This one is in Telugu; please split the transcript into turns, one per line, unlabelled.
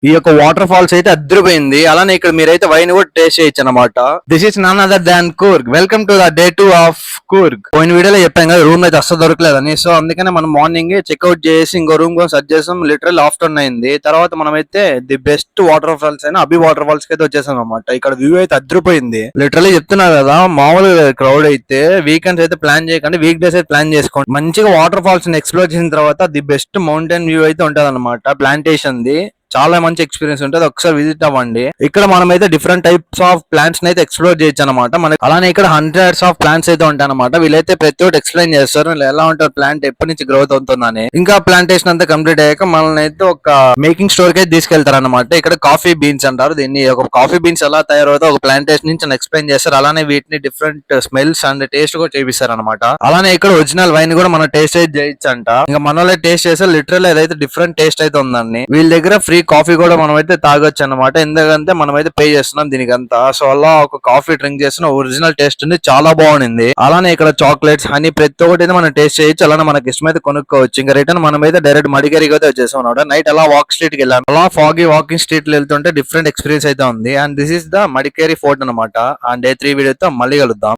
ఈ యొక్క వాటర్ ఫాల్స్ అయితే అద్దరిపోయింది. అలానే ఇక్కడ మీరైతే వైన్ కూడా టేస్ట్ చేయొచ్చు అనమాట. This is none other than Coorg. Welcome to the day 2 of Coorg. పోయిన వీడియోలో చెప్పాం కదా రూమ్ అయితే అస్సలు దొరకలేదని. సో అందుకనే మనం మార్నింగ్ చెక్అౌట్ చేసి ఇంకో రూమ్ కోసం సెర్చ్ చేసాం. లిటరల్ ఆఫ్టర్నూన్ అయింది. తర్వాత మనం అయితే ది బెస్ట్ వాటర్ ఫాల్స్ అయినా అభి వాటర్ ఫాల్స్ కి అయితే వచ్చేసాం అనమాట. ఇక్కడ వ్యూ అయితే అద్దరిపోయింది. లిటరల్లీ చెప్తున్నా కదా, మామూలుగా క్రౌడ్ అయితే వీకెండ్స్ అయితే ప్లాన్ చేయకండి, వీక్ డేస్ అయితే ప్లాన్ చేసుకోండి. మంచిగా వాటర్ ఫాల్స్ ని ఎక్స్ప్లోర్ చేసిన తర్వాత ది బెస్ట్ మౌంటైన్ వ్యూ అయితే ఉంటది అనమాట. ప్లాంటేషన్ ది చాలా మంచి ఎక్స్పీరియన్స్ ఉంటుంది. ఒకసారి విజిట్ అవ్వండి. ఇక్కడ మనం అయితే డిఫరెంట్ టైప్స్ ఆఫ్ ప్లాంట్స్ అయితే ఎక్స్ప్లోర్ చేయొచ్చు అనమాట. మనకి అలానే ఇక్కడ హండ్రెడ్స్ ఆఫ్ ప్లాంట్స్ అయితే ఉంటాయి అనమాట. వీళ్ళైతే ప్రతి ఒక్కటి ఎక్స్ప్లెయిన్ చేస్తారు ఎలా ఉంటుంది ప్లాంట్ ఎప్పటి నుంచి గ్రోత్ అవుతుందని. ఇంకా ప్లాంటేషన్ అంతా కంప్లీట్ అయ్యాక మనల్ని అయితే ఒక మేకింగ్ స్టోర్ కి అయితే తీసుకెళ్తారు అనమాట. ఇక్కడ కాఫీ బీన్స్ అంటారు దీన్ని. ఒక కాఫీ బీన్స్ ఎలా తయారవుతాయి ఒక ప్లాంటేషన్ నుంచి ఎక్స్ప్లెయిన్ చేస్తారు. అలానే వీటిని డిఫరెంట్ స్మెల్స్ అండ్ టేస్ట్ కూడా చేపిస్తారు అనమాట. అలానే ఇక్కడ ఒరిజినల్ వైన్ కూడా మనం టేస్ట్ అయితే చేయొచ్చు అంట. ఇంకా మనలో టేస్ట్ చేస్తే లిటరల్ ఏదైతే డిఫరెంట్ టేస్ట్ అయితే ఉందండి. వీళ్ళ దగ్గర ఫ్రీ కాఫీ కూడా మనం అయితే తాగొచ్చు అనమాట. ఎందుకంటే మనం అయితే పే చేస్తున్నాం దీనికంతా. సో అలా ఒక కాఫీ డ్రింక్ చేసిన ఒరిజినల్ టేస్ట్ ఉంది, చాలా బాగుంది. అలానే ఇక్కడ చాక్లెట్స్ హనీ ప్రతి ఒక్కటి అయితే మనం టేస్ట్ చేయొచ్చు. అలానే మనకి ఇష్టమైతే కొనుక్కోవచ్చు. ఇంకా రిటర్న్ మనం అయితే డైరెక్ట్ మడికేరికి అయితే వచ్చేసాం అనమాట. నైట్ అలా వాక్ స్ట్రీట్ కి వెళ్ళాను. అలా ఫాగీ వాకింగ్ స్ట్రీట్ వెళ్తుంటే డిఫరెంట్ ఎక్స్పీరియన్స్ అయితే ఉంది. And this is the Madikeri fort అనమాట. అండ్ డే 3 వీడియోతో మళ్ళీ కలుద్దాం.